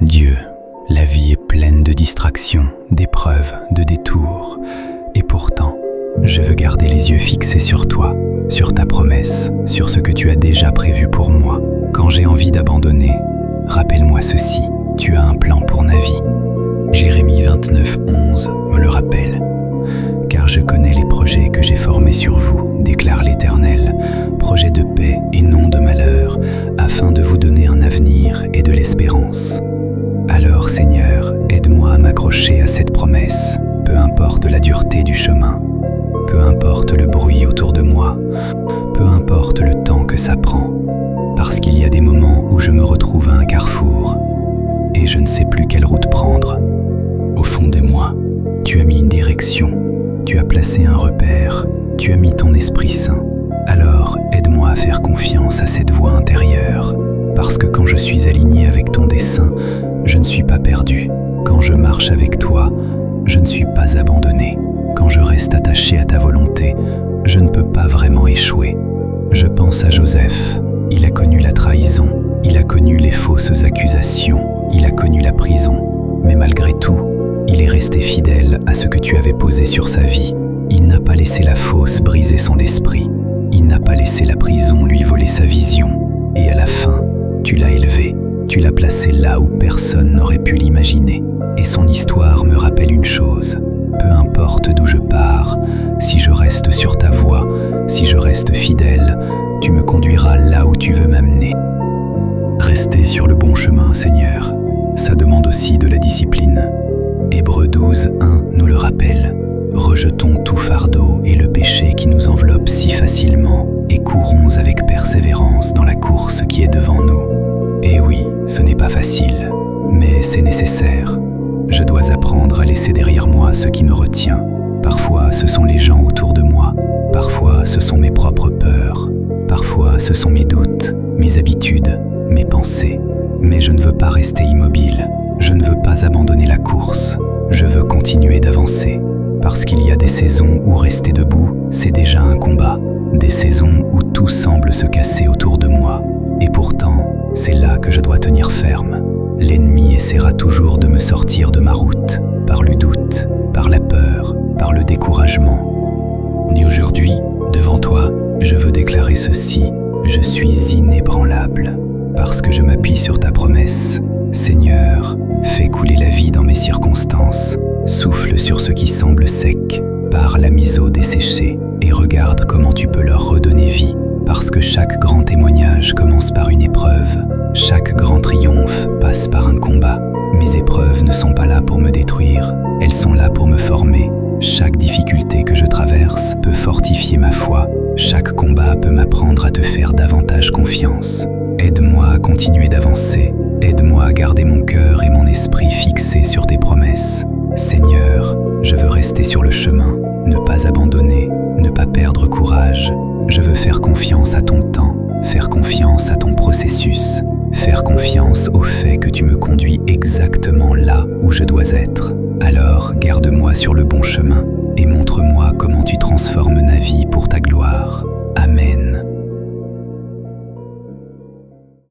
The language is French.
Dieu, la vie est pleine de distractions, d'épreuves, de détours. Et pourtant, je veux garder les yeux fixés sur toi, sur ta promesse, sur ce que tu as déjà prévu pour moi. Quand j'ai envie d'abandonner, rappelle-moi ceci, tu as un plan pour Navi. Jérémie 29:11 me le rappelle. Car je connais les projets que j'ai formés sur vous, déclare l'Éternel, projets de paix et non de malheur, afin de vous donner un avenir et de l'espérance. Alors Seigneur, aide-moi à m'accrocher à cette promesse, peu importe la dureté du chemin, peu importe le bruit autour de moi, peu importe le temps que ça prend, parce qu'il y a des moments où je me retrouve à un carrefour et je ne sais plus quelle route prendre. Au fond de moi, tu as mis une direction, tu as placé un repère, tu as mis ton Esprit Saint. Alors aide-moi à faire confiance à cette voix intérieure, parce que quand je suis aligné avec ton dessein, je ne suis pas perdu. Quand je marche avec toi, je ne suis pas abandonné. Quand je reste attaché à ta volonté, je ne peux pas vraiment échouer. Je pense à Joseph. Il a connu la trahison, il a connu les fausses accusations, il a connu la prison. Mais malgré tout, il est resté fidèle à ce que tu avais posé sur sa vie. Il n'a pas laissé la fosse briser son esprit. Il n'a pas laissé la prison lui voler sa vision. Et à la fin, tu l'as élevé. Tu l'as placé là où personne n'aurait pu l'imaginer. Et son histoire me rappelle une chose. Peu importe d'où je pars, si je reste sur ta voie, si je reste fidèle, tu me conduiras là où tu veux m'amener. Rester sur le bon chemin, Seigneur, ça demande aussi de la discipline. Hébreux 12:1 nous le rappelle. Rejetons tout fardeau et le péché qui nous enveloppe si facilement et courons avec persévérance dans la course qui est devant nous. Et oui, ce n'est pas facile, mais c'est nécessaire. Je dois apprendre à laisser derrière moi ce qui me retient. Parfois, ce sont les gens autour de moi. Parfois, ce sont mes propres peurs. Parfois, ce sont mes doutes, mes habitudes, mes pensées. Mais je ne veux pas rester immobile. Je ne veux pas abandonner la course. Je veux continuer d'avancer. Parce qu'il y a des saisons où rester debout, c'est déjà un combat. Des saisons où tout semble se casser autour de moi. Et pourtant, c'est là que je dois tenir ferme. L'ennemi essaiera toujours de me sortir de ma route, par le doute, par la peur, par le découragement. Et aujourd'hui, devant toi, je veux déclarer ceci. Je suis inébranlable, parce que je m'appuie sur ta promesse. Seigneur, fais couler la vie dans mes circonstances. Souffle sur ce qui semble sec, parle à mes os desséchés, et regarde comment tu peux leur redonner vie. Parce que chaque grand témoignage commence par une épreuve. Chaque grand triomphe passe par un combat. Mes épreuves ne sont pas là pour me détruire, elles sont là pour me former. Chaque difficulté que je traverse peut fortifier ma foi. Chaque combat peut m'apprendre à te faire davantage confiance. Aide-moi à continuer d'avancer. Aide-moi à garder mon cœur et mon esprit fixés sur tes promesses. Seigneur, je veux rester sur le chemin, ne pas abandonner, ne pas perdre courage. Je veux faire confiance à ton temps, faire confiance à ton processus, faire confiance au fait que tu me conduis exactement là où je dois être. Alors, garde-moi sur le bon chemin et montre-moi comment tu transformes ma vie pour ta gloire. Amen.